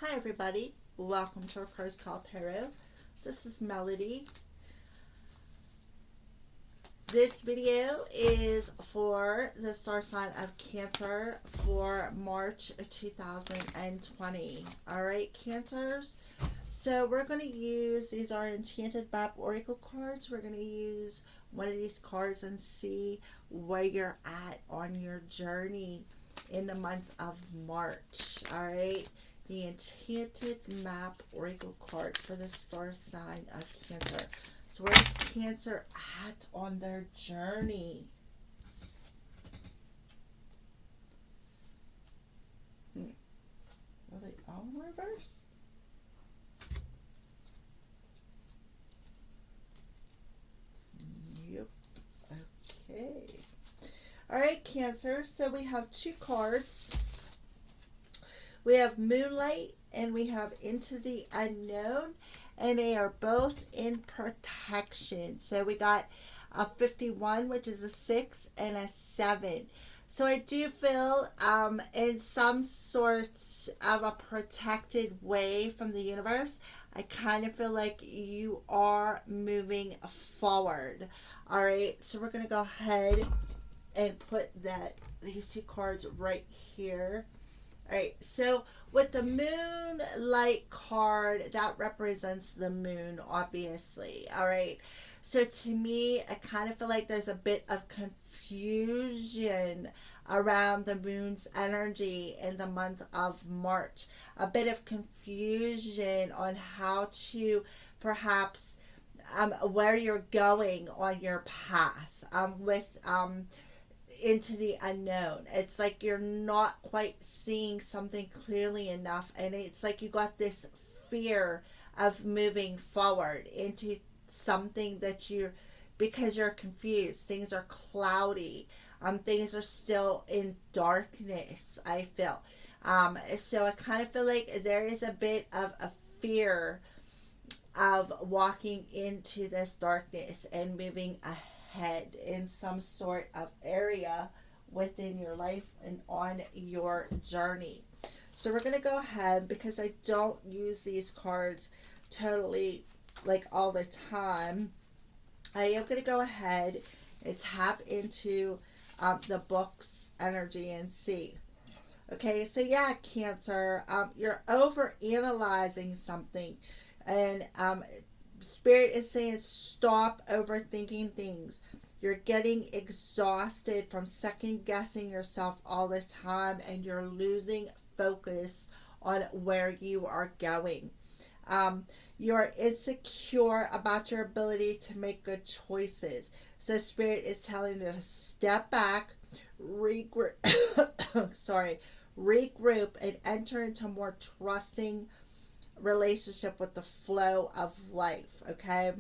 Hi everybody, welcome to our Cards Call Tarot. This is Melody. This video is for the star sign of Cancer for March 2020. Alright, Cancers. So we're going to use, these are Enchanted Map Oracle cards. We're going to use one of these cards and see where you're at on your journey in the month of March. Alright. The Enchanted Map Oracle card for the star sign of Cancer. So where's Cancer at on their journey? Are they all in reverse? Yep. Okay. Alright, Cancer. So we have two cards. We have Moonlight and we have Into the Unknown, and they are both in protection. So we got a 51, which is a 6, and a 7. So I do feel in some sorts of a protected way from the universe. I kind of feel like you are moving forward. All right, so we're going to go ahead and put these two cards right here. Alright, so with the Moonlight card, that represents the moon, obviously. Alright, so to me, I kind of feel like there's a bit of confusion around the moon's energy in the month of March. A bit of confusion on how to perhaps where you're going on your path with into the unknown. It's like you're not quite seeing something clearly enough, and it's like you got this fear of moving forward into something that because you're confused. Things are cloudy. Things are still in darkness, I feel. So I kind of feel like there is a bit of a fear of walking into this darkness and moving ahead in some sort of area within your life and on your journey. So we're going to go ahead, because I don't use these cards totally like all the time. I am going to go ahead and tap into the book's energy and see. Okay, so yeah, Cancer, you're over analyzing something, and Spirit is saying stop overthinking things. You're getting exhausted from second guessing yourself all the time, and you're losing focus on where you are going. You're insecure about your ability to make good choices. So Spirit is telling you to step back, regroup, regroup, and enter into more trusting relationship with the flow of life. Okay,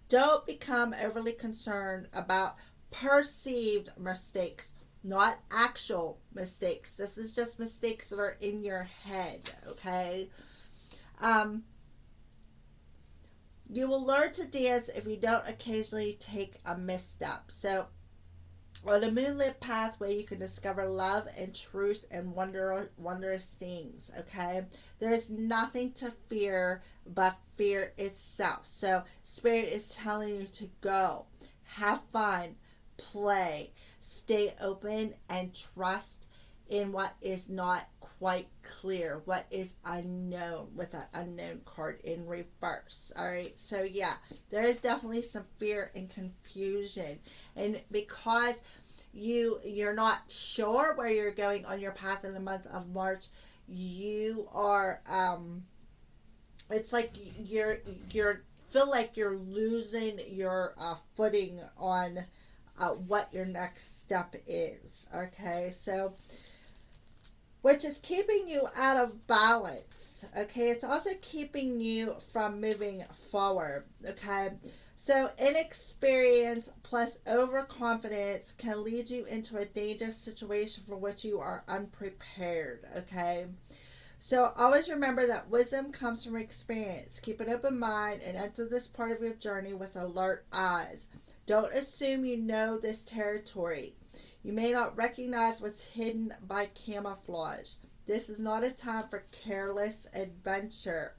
don't become overly concerned about perceived mistakes, not actual mistakes. This is just mistakes that are in your head. Okay, you will learn to dance if you don't occasionally take a misstep. So on a moonlit pathway, you can discover love and truth and wondrous things, okay? There's nothing to fear but fear itself. So Spirit is telling you to go, have fun, play, stay open, and trust in what is not quite clear, what is unknown, with that unknown card in reverse. All right, so yeah, there is definitely some fear and confusion, and because you're not sure where you're going on your path in the month of March, you are it's like you're feel like you're losing your footing on what your next step is. Okay, so which is keeping you out of balance. Okay, it's also keeping you from moving forward. Okay, so inexperience plus overconfidence can lead you into a dangerous situation for which you are unprepared. Okay, so always remember that wisdom comes from experience. Keep an open mind and enter this part of your journey with alert eyes. Don't assume you know this territory. You may not recognize what's hidden by camouflage. This is not a time for careless adventure.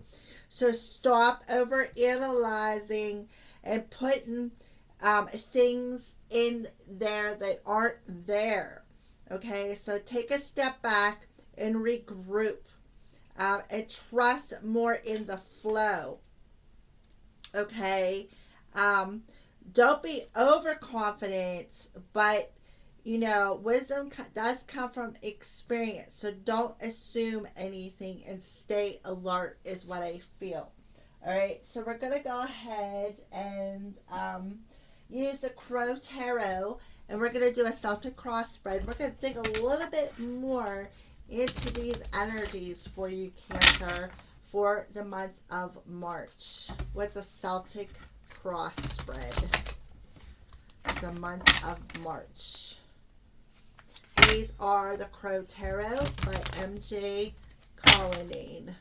So stop over analyzing and putting things in there that aren't there. Okay, so take a step back and regroup, and trust more in the flow. Okay, don't be overconfident, but wisdom does come from experience. So don't assume anything and stay alert, is what I feel. All right, so we're going to go ahead and use the Crow Tarot, and we're going to do a Celtic cross spread. We're going to dig a little bit more into these energies for you, Cancer, for the month of March with the Celtic cross spread. The month of March. These are the Crow Tarot by MJ Cullinane.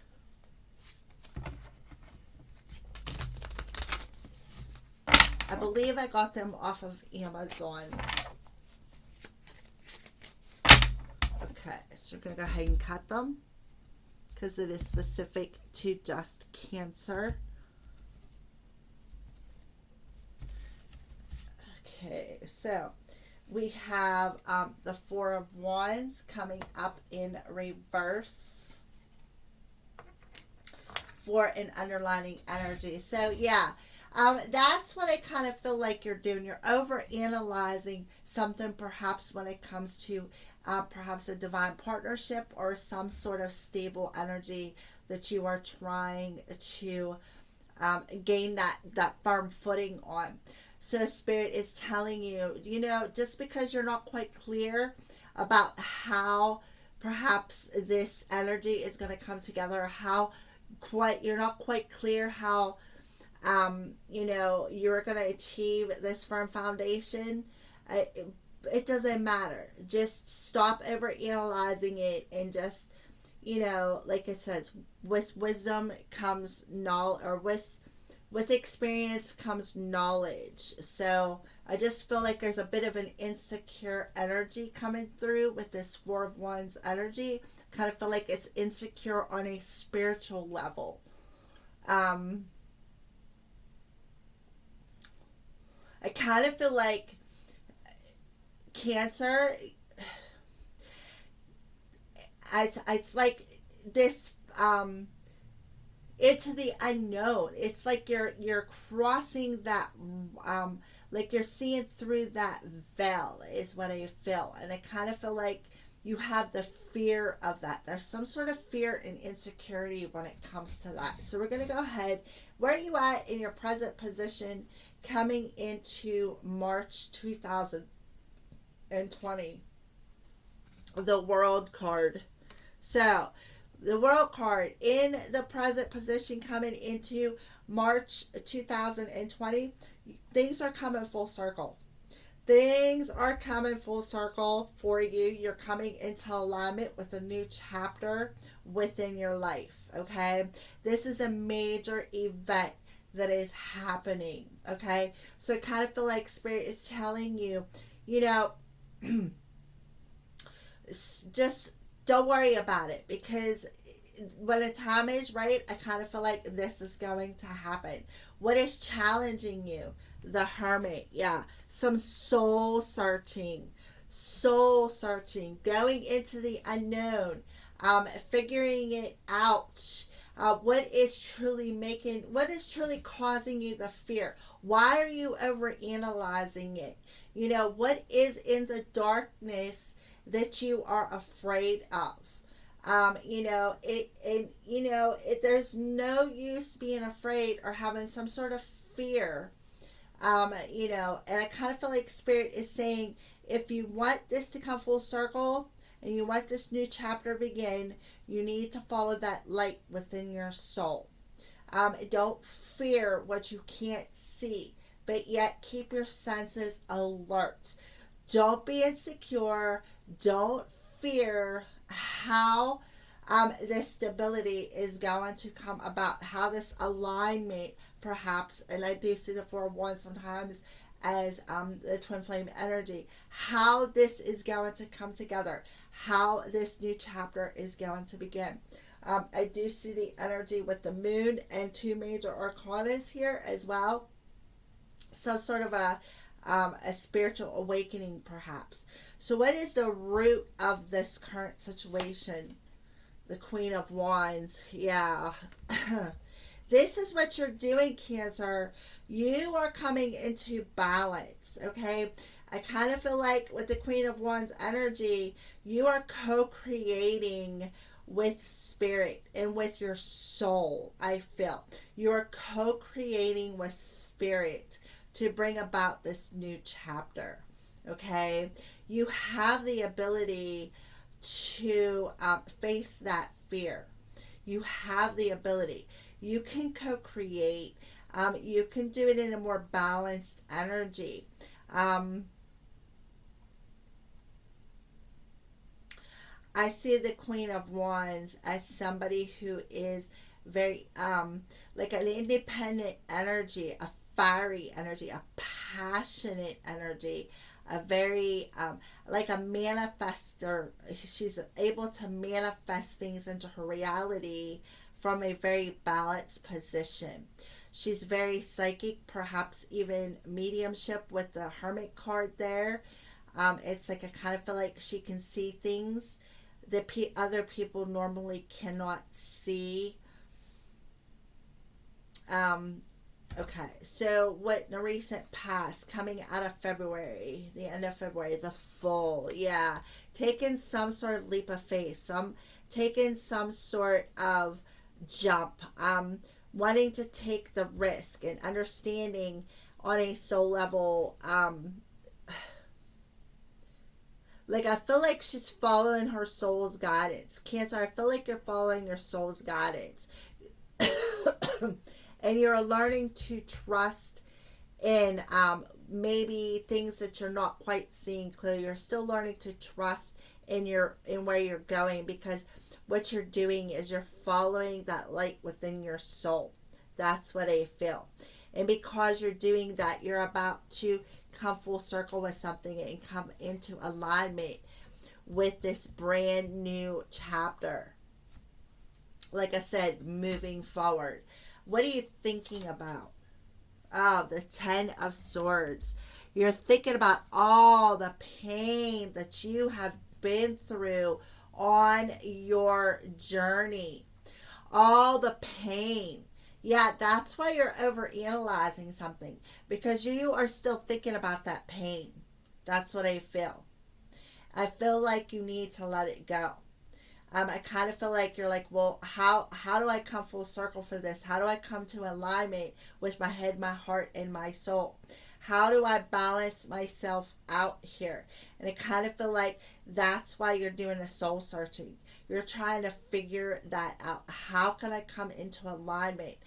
I believe I got them off of Amazon. Okay, so we're going to go ahead and cut them because it is specific to just Cancer. Okay, so we have the Four of Wands coming up in reverse for an underlining energy. So yeah, that's what I kind of feel like you're doing. You're over analyzing something, perhaps when it comes to perhaps a divine partnership or some sort of stable energy that you are trying to gain that firm footing on. So Spirit is telling you, just because you're not quite clear about how perhaps this energy is going to come together, you're not quite clear how, you're going to achieve this firm foundation. It doesn't matter. Just stop over analyzing it and just, like it says, with wisdom comes knowledge, or with experience comes knowledge. So I just feel like there's a bit of an insecure energy coming through with this Four of Wands energy. Kind of feel like it's insecure on a spiritual level. I kind of feel like Cancer, it's like this into the unknown. It's like you're crossing that, like you're seeing through that veil, is what I feel. And I kind of feel like you have the fear of that. There's some sort of fear and insecurity when it comes to that. So we're going to go ahead. Where are you at in your present position coming into March 2020? The World card. So the World card in the present position coming into March 2020, things are coming full circle. Things are coming full circle for you. You're coming into alignment with a new chapter within your life, okay? This is a major event that is happening, okay? So I kind of feel like Spirit is telling you, just don't worry about it, because when the time is right, I kind of feel like this is going to happen. What is challenging you? The Hermit. Yeah, some soul searching, going into the unknown, figuring it out. What is truly causing you the fear? Why are you over analyzing it? What is in the darkness that you are afraid of? There's no use being afraid or having some sort of fear. And I kind of feel like Spirit is saying, if you want this to come full circle and you want this new chapter to begin, you need to follow that light within your soul. Don't fear what you can't see, but yet keep your senses alert. Don't be insecure. Don't fear how this stability is going to come about, how this alignment perhaps, and I do see the Four of Wands sometimes as the twin flame energy, how this is going to come together, how this new chapter is going to begin. I do see the energy with the moon and two major arcanas here as well. So sort of a spiritual awakening perhaps. So what is the root of this current situation? The Queen of Wands. Yeah. This is what you're doing, Cancer. You are coming into balance, okay? I kind of feel like with the Queen of Wands energy, you are co-creating with spirit and with your soul, I feel. You are co-creating with spirit to bring about this new chapter, okay? You have the ability to face that fear. You have the ability. You can co-create. You can do it in a more balanced energy. I see the Queen of Wands as somebody who is very like an independent energy, a fiery energy, a passionate energy, a very like a manifester. She's able to manifest things into her reality from a very balanced position. She's very psychic, perhaps even mediumship with the Hermit card there. It's like I kind of feel like she can see things that other people normally cannot see. Okay, so what in the recent past, coming out of February, the end of February, the full, yeah, taking some sort of leap of faith, taking some sort of jump, wanting to take the risk and understanding on a soul level, like I feel like she's following her soul's guidance. Cancer, I feel like you're following your soul's guidance. And you're learning to trust in maybe things that you're not quite seeing clearly. You're still learning to trust in where you're going, because what you're doing is you're following that light within your soul. That's what I feel. And because you're doing that, you're about to come full circle with something and come into alignment with this brand new chapter. Like I said, moving forward. What are you thinking about? Oh, the Ten of Swords. You're thinking about all the pain that you have been through on your journey. All the pain. Yeah, that's why you're overanalyzing something, because you are still thinking about that pain. That's what I feel. I feel like you need to let it go. I kind of feel like you're like, well, how do I come full circle for this? How do I come to alignment with my head, my heart, and my soul? How do I balance myself out here? And I kind of feel like that's why you're doing a soul searching. You're trying to figure that out. How can I come into alignment?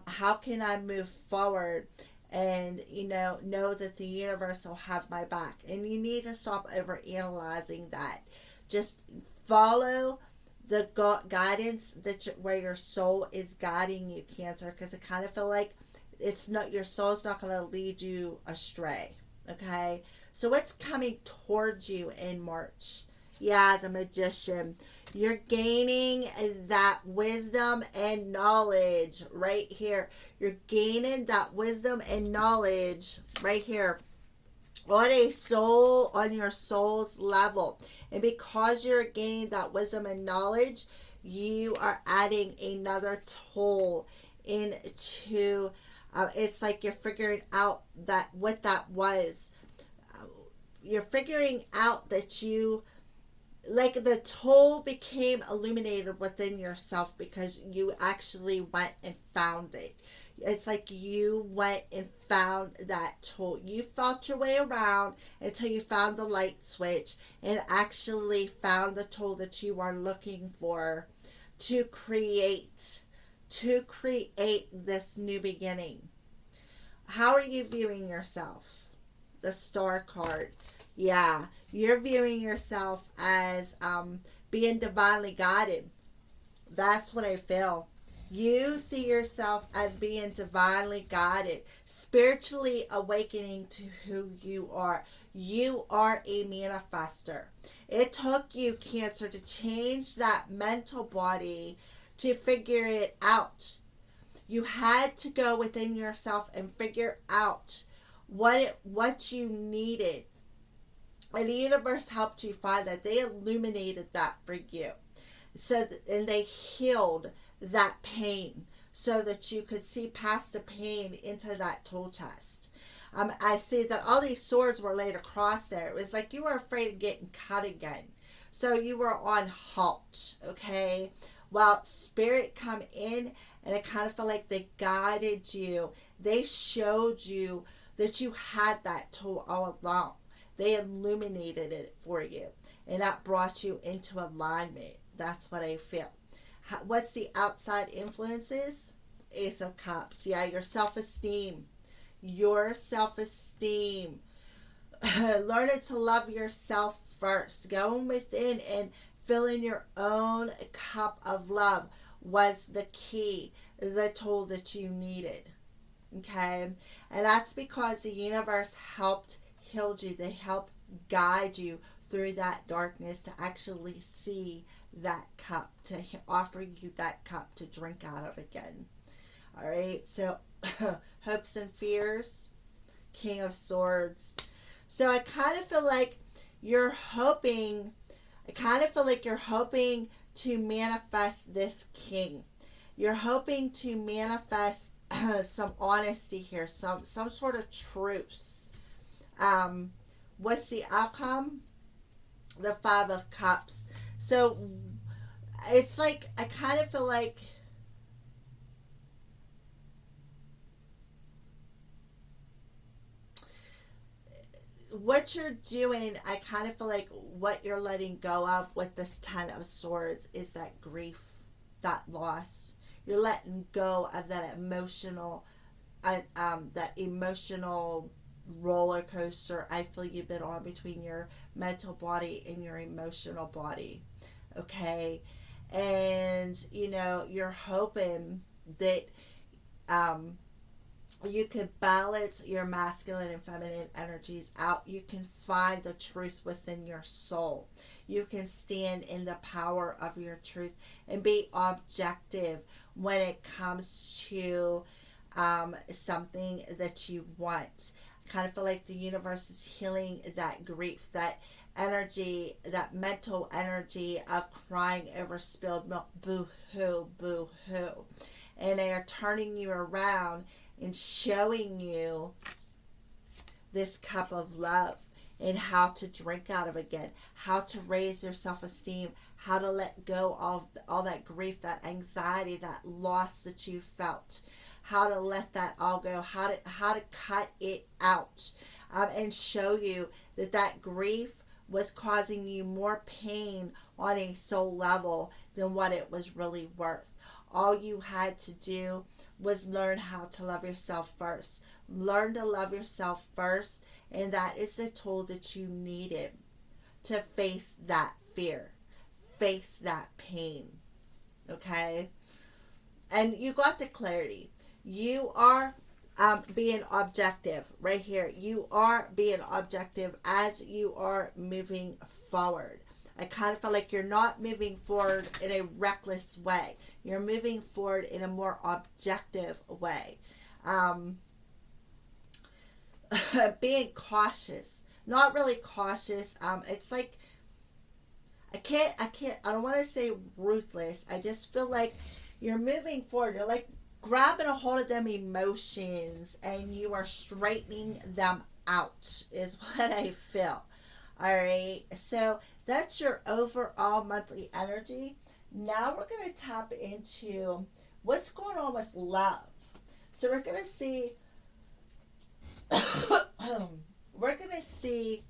How can I move forward and, know that the universe will have my back? And you need to stop over analyzing that. Just follow the guidance where your soul is guiding you, Cancer, because I kind of feel like it's not, your soul's not going to lead you astray. Okay, so what's coming towards you in March? Yeah, the Magician. You're gaining that wisdom and knowledge right here. You're gaining that wisdom and knowledge right here on your soul's level. And because you're gaining that wisdom and knowledge, you are adding another tool into it's like you're figuring out that what that was. You're figuring out that you, like, the tool became illuminated within yourself because you actually went and found it. It's like you went and found that tool. You felt your way around until you found the light switch and actually found the tool that you are looking for to create this new beginning. How are you viewing yourself? The Star card. Yeah, you're viewing yourself as being divinely guided. That's what I feel. You see yourself as being divinely guided, spiritually awakening to who you are. You are a manifester. It took you, Cancer, to change that mental body to figure it out. You had to go within yourself and figure out what you needed. And the universe helped you find that. They illuminated that for you. And they healed that pain so that you could see past the pain into that tool chest. I see that all these swords were laid across there. It was like you were afraid of getting cut again. So you were on halt, okay? Well, spirit come in and I kind of feel like they guided you. They showed you that you had that tool all along. They illuminated it for you. And that brought you into alignment. That's what I feel. What's the outside influences? Ace of Cups. Yeah, your self-esteem. Your self-esteem. Learning to love yourself first. Going within and filling your own cup of love was the key, the tool that you needed. Okay? And that's because the universe helped heal you. They helped guide you through that darkness to actually see that cup, to offer you that cup to drink out of again. All right, so hopes and fears, King of Swords. So I kind of feel like you're hoping, to manifest this king. You're hoping to manifest some honesty here, some sort of truth. What's the outcome? The Five of Cups. So it's like, I kind of feel like what you're doing, I kind of feel like what you're letting go of with this Ten of Swords is that grief, that loss. You're letting go of that emotional roller coaster I feel you've been on between your mental body and your emotional body. Okay? And, you're hoping that you can balance your masculine and feminine energies out. You can find the truth within your soul. You can stand in the power of your truth and be objective when it comes to something that you want. I kind of feel like the universe is healing that grief, that energy, that mental energy of crying over spilled milk. Boo hoo, boo hoo. And they are turning you around and showing you this cup of love and how to drink out of again, how to raise your self-esteem, how to let go of all that grief, that anxiety, that loss that you felt, how to let that all go, how to cut it out, and show you that grief was causing you more pain on a soul level than what it was really worth. All you had to do was learn how to love yourself first. Learn to love yourself first, and that is the tool that you needed to face that fear, face that pain. Okay? And you got the clarity. You are being objective right here. You are being objective as you are moving forward. I kind of feel like you're not moving forward in a reckless way. You're moving forward in a more objective way. Being cautious. Not really cautious. It's like, I don't want to say ruthless. I just feel like you're moving forward. You're like grabbing a hold of them emotions and you are straightening them out is what I feel. All right. So that's your overall monthly energy. Now we're going to tap into what's going on with love. So we're going to see,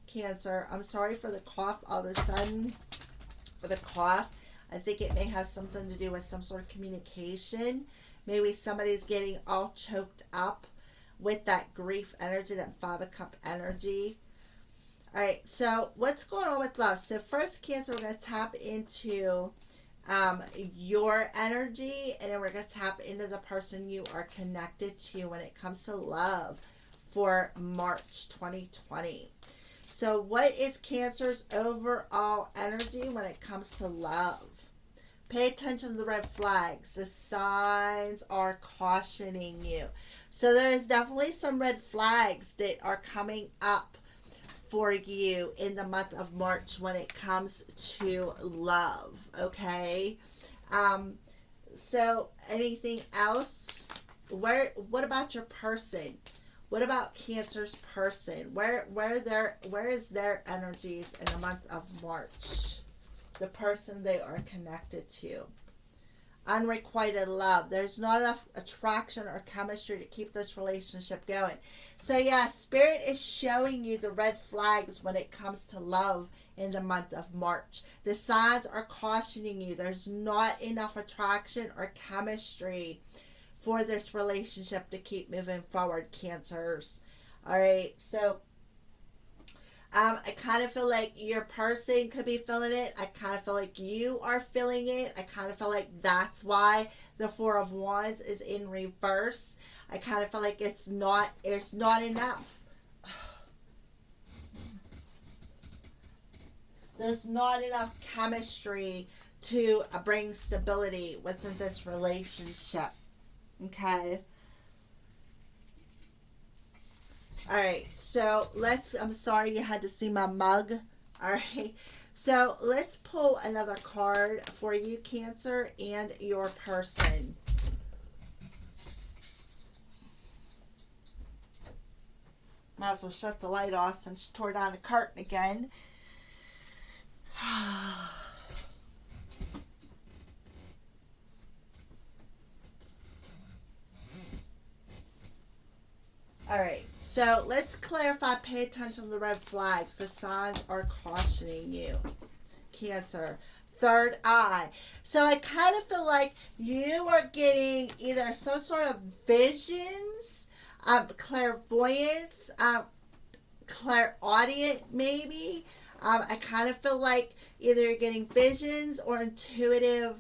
Cancer. I'm sorry for the cough all of a sudden. The cough. I think it may have something to do with some sort of communication. Maybe somebody's getting all choked up with that grief energy, that Five of Cup energy. All right, so what's going on with love? So first, Cancer, we're going to tap into your energy, and then we're going to tap into the person you are connected to when it comes to love for March 2020. So what is Cancer's overall energy when it comes to love? Pay attention to the red flags. The signs are cautioning you. So there is definitely some red flags that are coming up for you in the month of March when it comes to love. Okay. So anything else? What about your person? What about Cancer's person? Where is their energies in the month of March? The person they are connected to. Unrequited love. There's not enough attraction or chemistry to keep this relationship going. So yeah, Spirit is showing you the red flags when it comes to love in the month of March. The signs are cautioning you. There's not enough attraction or chemistry for this relationship to keep moving forward, Cancers. All right, so I kind of feel like your person could be feeling it. I kind of feel like you are feeling it. I kind of feel like that's why the Four of Wands is in reverse. I kind of feel like it's not enough. There's not enough chemistry to bring stability within this relationship. Okay. All right. So I'm sorry you had to see my mug. All right. So let's pull another card for you, Cancer, and your person. Might as well shut the light off since she tore down the curtain again. Alright, so let's clarify. Pay attention to the red flags. The signs are cautioning you, Cancer. Third eye. So I kind of feel like you are getting either some sort of visions, clairvoyance, clairaudient maybe. I kind of feel like either you're getting visions or intuitive.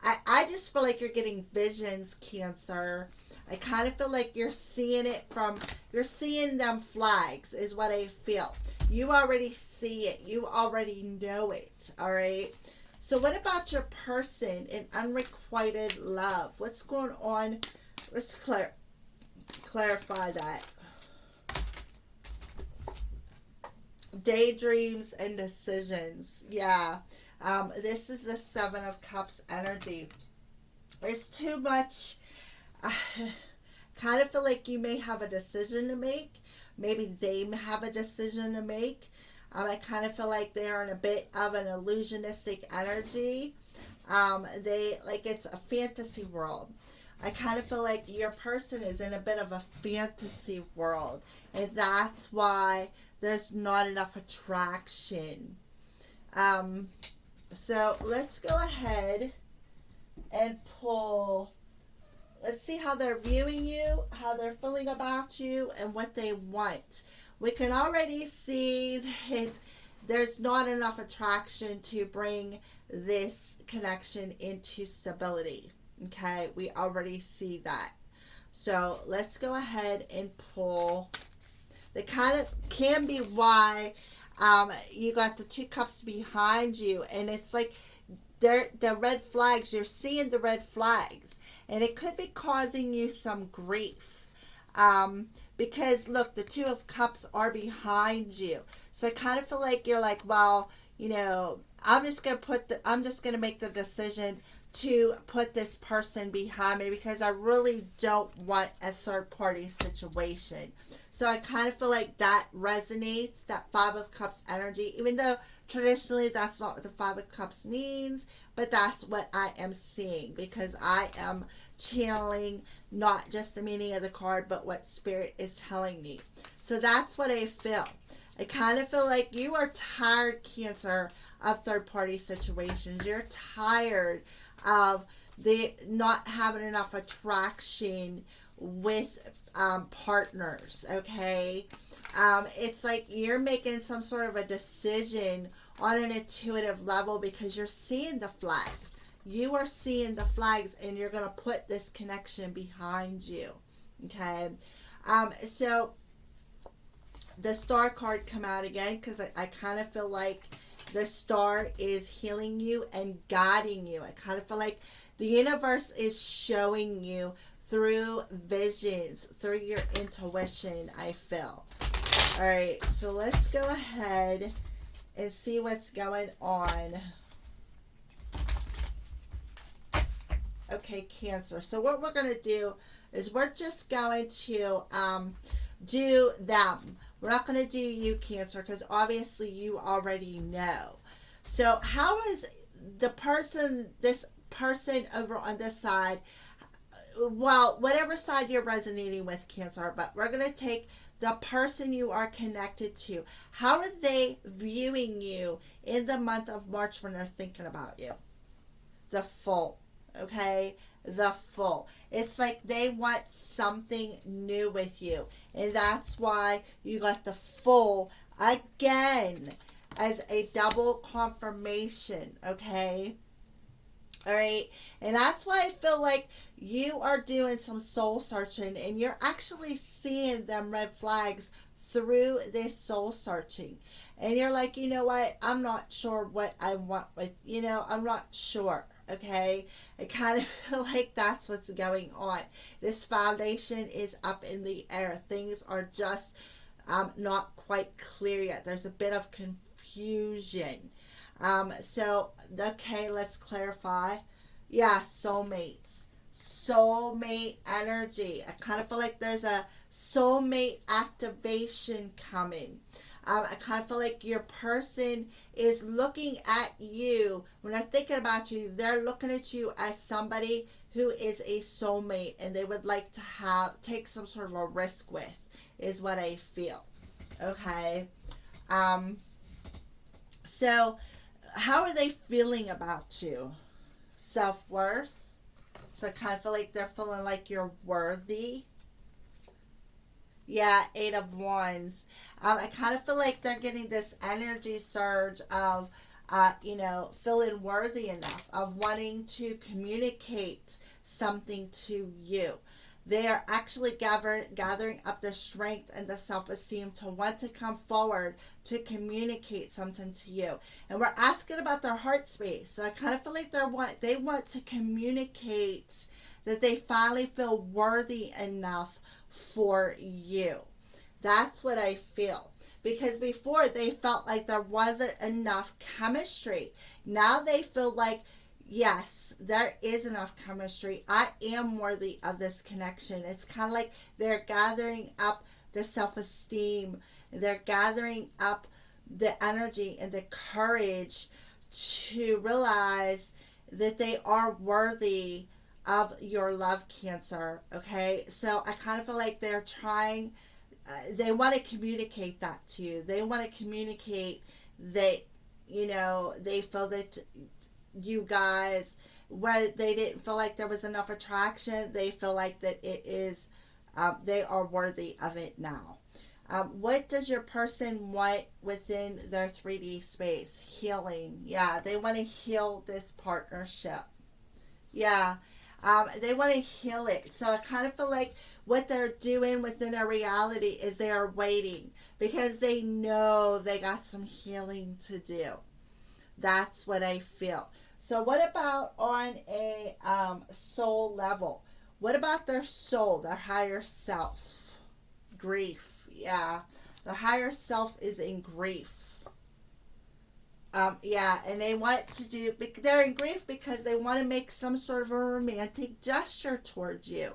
I just feel like you're getting visions, Cancer. I kind of feel like you're seeing them flags is what I feel. You already see it. You already know it. All right. So what about your person in unrequited love? What's going on? Let's clarify that. Daydreams and decisions. Yeah. This is the Seven of Cups energy. There's too much. Kind of feel like you may have a decision to make. Maybe they have a decision to make. I kind of feel like they are in a bit of an illusionistic energy. It's a fantasy world. I kind of feel like your person is in a bit of a fantasy world, and that's why there's not enough attraction. So let's go ahead and pull. Let's see how they're viewing you, how they're feeling about you, and what they want. We can already see that there's not enough attraction to bring this connection into stability. Okay, we already see that. So let's go ahead and pull. That kind of can be why you got the Two Cups behind you, and it's like the red flags. You're seeing the red flags, and it could be causing you some grief. Because look, the Two of Cups are behind you. So I kind of feel like you're like, well, I'm just gonna make the decision to put this person behind me because I really don't want a third party situation. So I kind of feel like that resonates, that Five of Cups energy, even though traditionally that's not what the Five of Cups means, but that's what I am seeing because I am channeling not just the meaning of the card, but what Spirit is telling me. So that's what I feel. I kind of feel like you are tired, Cancer, of third party situations. You're tired of the not having enough attraction with partners. Okay, it's like you're making some sort of a decision on an intuitive level because you're seeing the flags. you are seeing the flags and you're going to put this connection behind you. Okay. So the star card come out again because I kind of feel like the star is healing you and guiding you. I kind of feel like the universe is showing you through visions, through your intuition, I feel. All right, so let's go ahead and see what's going on. Okay, Cancer. So what we're going to do is we're just going to do them. We're not going to do you, Cancer, because obviously you already know. So how is this person over on this side, well, whatever side you're resonating with, Cancer, but we're going to take the person you are connected to. How are they viewing you in the month of March when they're thinking about you? The Fool. Okay? The Fool. It's like they want something new with you. And that's why you got the Fool again as a double confirmation. Okay? Alright? And that's why I feel like you are doing some soul searching and you're actually seeing them red flags through this soul searching. And you're like, you know what? I'm not sure what I want with, I'm not sure. Okay, I kind of feel like that's what's going on. This foundation is up in the air. Things are just not quite clear yet. There's a bit of confusion. So, okay, let's clarify. Yeah, soulmates. Soulmate energy. I kind of feel like there's a soulmate activation coming. I kind of feel like your person is looking at you. When they're thinking about you, they're looking at you as somebody who is a soulmate and they would like to take some sort of a risk with, is what I feel. Okay. So how are they feeling about you? Self-worth. So I kind of feel like they're feeling like you're worthy. Yeah, 8 of Wands. I kind of feel like they're getting this energy surge of, feeling worthy enough, of wanting to communicate something to you. They are actually gathering up the strength and the self-esteem to want to come forward to communicate something to you. And we're asking about their heart space. So I kind of feel like they want to communicate that they finally feel worthy enough for you. That's what I feel. Because before they felt like there wasn't enough chemistry. Now they feel like, yes, there is enough chemistry. I am worthy of this connection. It's kind of like they're gathering up the self-esteem. They're gathering up the energy and the courage to realize that they are worthy of your love, Cancer. Okay, so I kind of feel like they're trying, they want to communicate that to you. They want to communicate that, they feel that you guys, where they didn't feel like there was enough attraction, they feel like that it is, they are worthy of it now. What does your person want within their 3D space? Healing. Yeah, they want to heal this partnership. Yeah. They want to heal it. So I kind of feel like what they're doing within their reality is they are waiting because they know they got some healing to do. That's what I feel. So what about on a soul level? What about their soul, their higher self? Grief. Yeah. The higher self is in grief. Yeah, and they want to they're in grief because they want to make some sort of a romantic gesture towards you,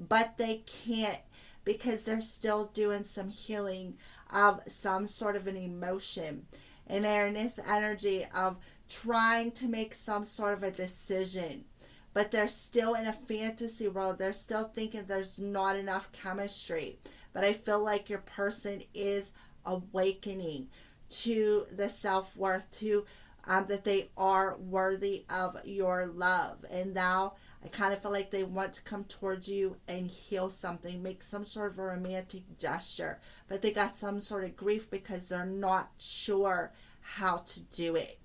but they can't because they're still doing some healing of some sort of an emotion. And they're in this energy of trying to make some sort of a decision, but they're still in a fantasy world. They're still thinking there's not enough chemistry, but I feel like your person is awakening to the self-worth, to that they are worthy of your love. And now I kind of feel like they want to come towards you and heal something, make some sort of a romantic gesture, but they got some sort of grief because they're not sure how to do it.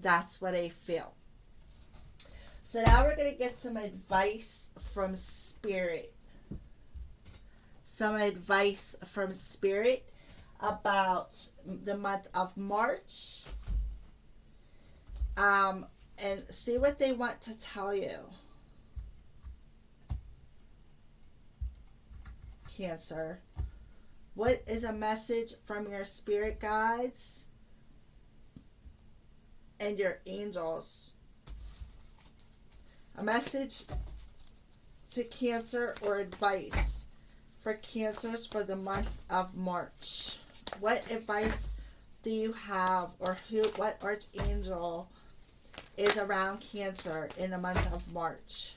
That's what I feel. So now we're going to get some advice from Spirit. Some advice from Spirit about the month of March. And see what they want to tell you. Cancer. What is a message from your spirit guides and your angels? A message to Cancer or advice for Cancers for the month of March. What advice do you have, or what archangel is around Cancer in the month of March?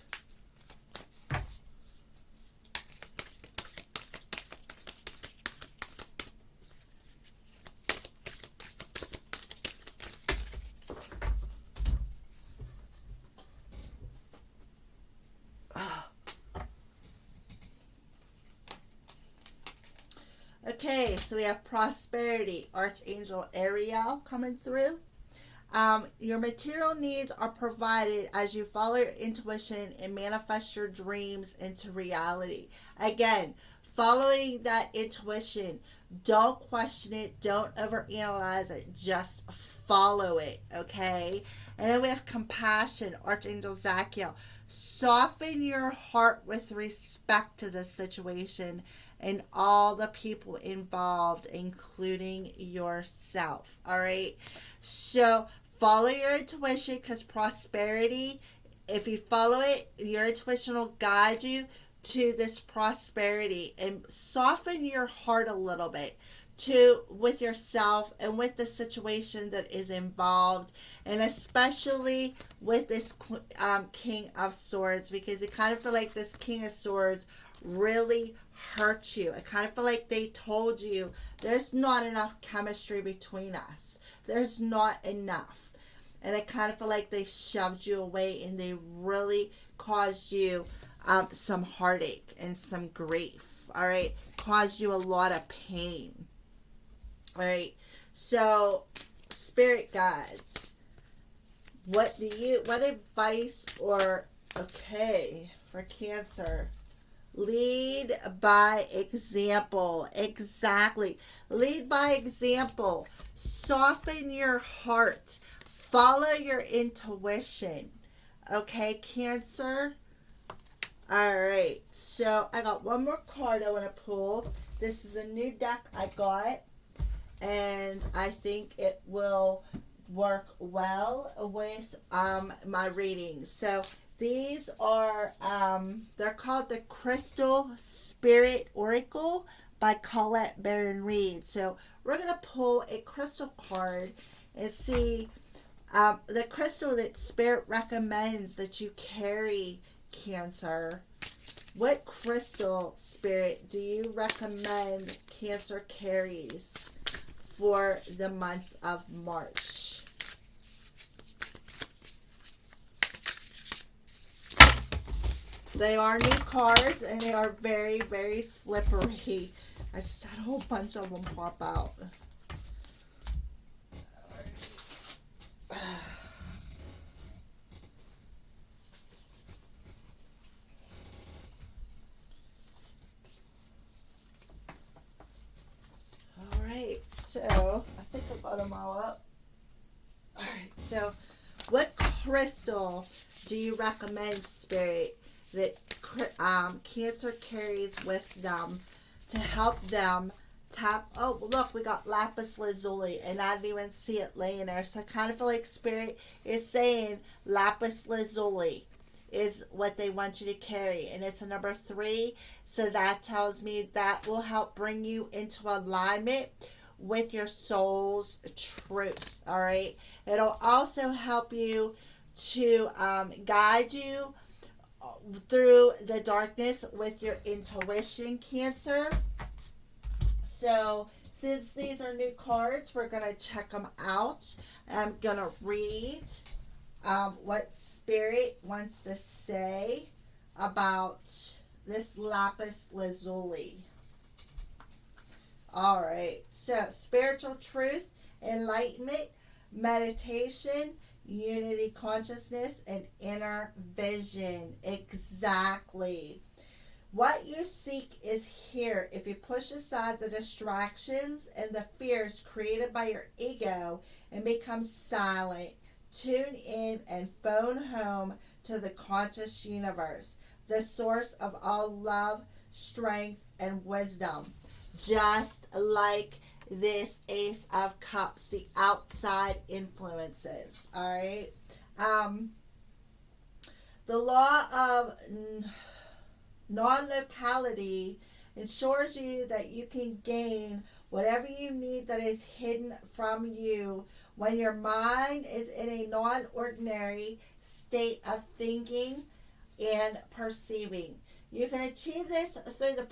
Okay, so we have Prosperity, Archangel Ariel coming through. Your material needs are provided as you follow your intuition and manifest your dreams into reality. Again, following that intuition. Don't question it. Don't overanalyze it. Just follow it, okay? And then we have Compassion, Archangel Zachiel. Soften your heart with respect to the situation and all the people involved, including yourself, all right? So follow your intuition, because prosperity, if you follow it, your intuition will guide you to this prosperity, and soften your heart a little bit with yourself and with the situation that is involved, and especially with this King of Swords, because I kind of feel like this King of Swords really hurt you. I kind of feel like they told you there's not enough chemistry between us. There's not enough. And I kind of feel like they shoved you away, and they really caused you some heartache and some grief. All right. Caused you a lot of pain. All right. So, spirit guides, what advice for Cancer? Lead by example. Exactly. Lead by example. Soften your heart. Follow your intuition. Okay, Cancer? Alright, so I got one more card I want to pull. This is a new deck I got, and I think it will work well with my readings. So these are, they're called the Crystal Spirit Oracle by Colette Baron Reed. So we're going to pull a crystal card and see the crystal that Spirit recommends that you carry, Cancer. What crystal, Spirit, do you recommend Cancer carries for the month of March? They are new cards, and they are very, very slippery. I just had a whole bunch of them pop out. Alright, so I think I got them all up. Alright, so what crystal do you recommend, Spirit, that Cancer carries with them to help them tap? Oh, look, we got lapis lazuli, and I didn't even see it laying there. So I kind of feel like Spirit is saying lapis lazuli is what they want you to carry, and it's a number 3. So that tells me that will help bring you into alignment with your soul's truth. All right, it'll also help you to guide you through the darkness with your intuition, Cancer. So since these are new cards, we're going to check them out. I'm going to read what Spirit wants to say about this lapis lazuli. Alright, so spiritual truth, enlightenment, meditation, unity consciousness, and inner vision. Exactly. What you seek is here. If you push aside the distractions and the fears created by your ego and become silent, tune in and phone home to the conscious universe, the source of all love, strength, and wisdom. Just like this Ace of Cups, the outside influences. All right. Um, the law of non-locality ensures you that you can gain whatever you need that is hidden from you when your mind is in a non-ordinary state of thinking and perceiving. You can achieve this through the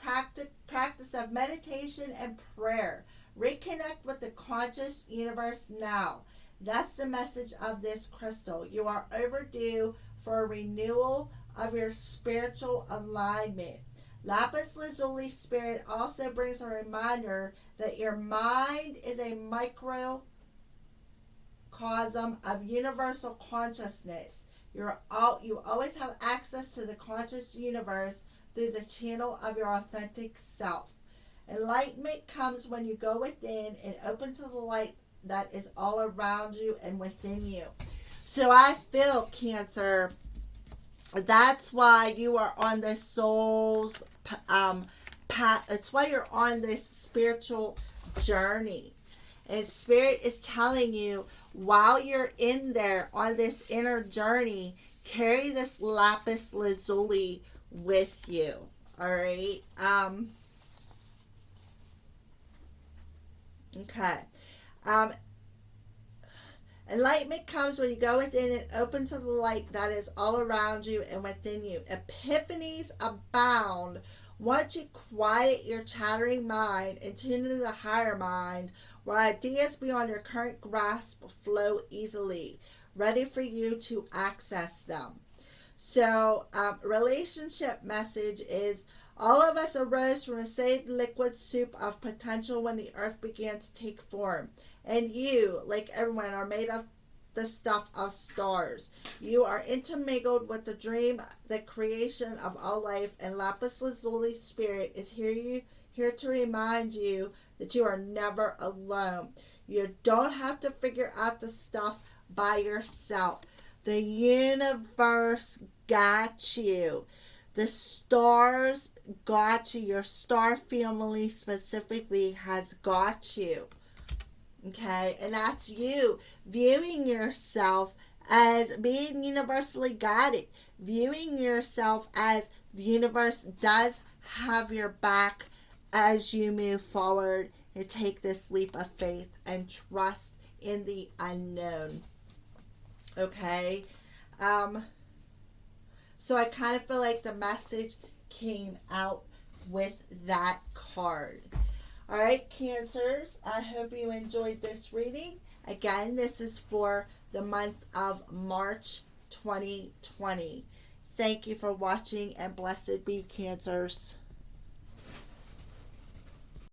practice of meditation and prayer. Reconnect with the conscious universe now. That's the message of this crystal. You are overdue for a renewal of your spiritual alignment. Lapis lazuli spirit also brings a reminder that your mind is a microcosm of universal consciousness. You always have access to the conscious universe through the channel of your authentic self. Enlightenment comes when you go within and open to the light that is all around you and within you. So I feel, Cancer, that's why you are on this soul's path. It's why you're on this spiritual journey. And Spirit is telling you, while you're in there on this inner journey, carry this lapis lazuli with you. All right. Okay. Enlightenment comes when you go within and open to the light that is all around you and within you. Epiphanies abound once you quiet your chattering mind and tune into the higher mind, where ideas beyond your current grasp flow easily, ready for you to access them. So, relationship message is, all of us arose from a saved liquid soup of potential when the earth began to take form. And you, like everyone, are made of the stuff of stars. You are intermingled with the dream, the creation of all life, and Lapis Lazuli Spirit is here to remind you that you are never alone. You don't have to figure out the stuff by yourself. The universe got you. The stars got you. Your star family specifically has got you. Okay, and that's you viewing yourself as being universally guided, viewing yourself as the universe does have your back as you move forward and take this leap of faith and trust in the unknown. Okay, so I kind of feel like the message came out with that card. All right, Cancers, I hope you enjoyed this reading. Again, this is for the month of March 2020. Thank you for watching, and blessed be, Cancers.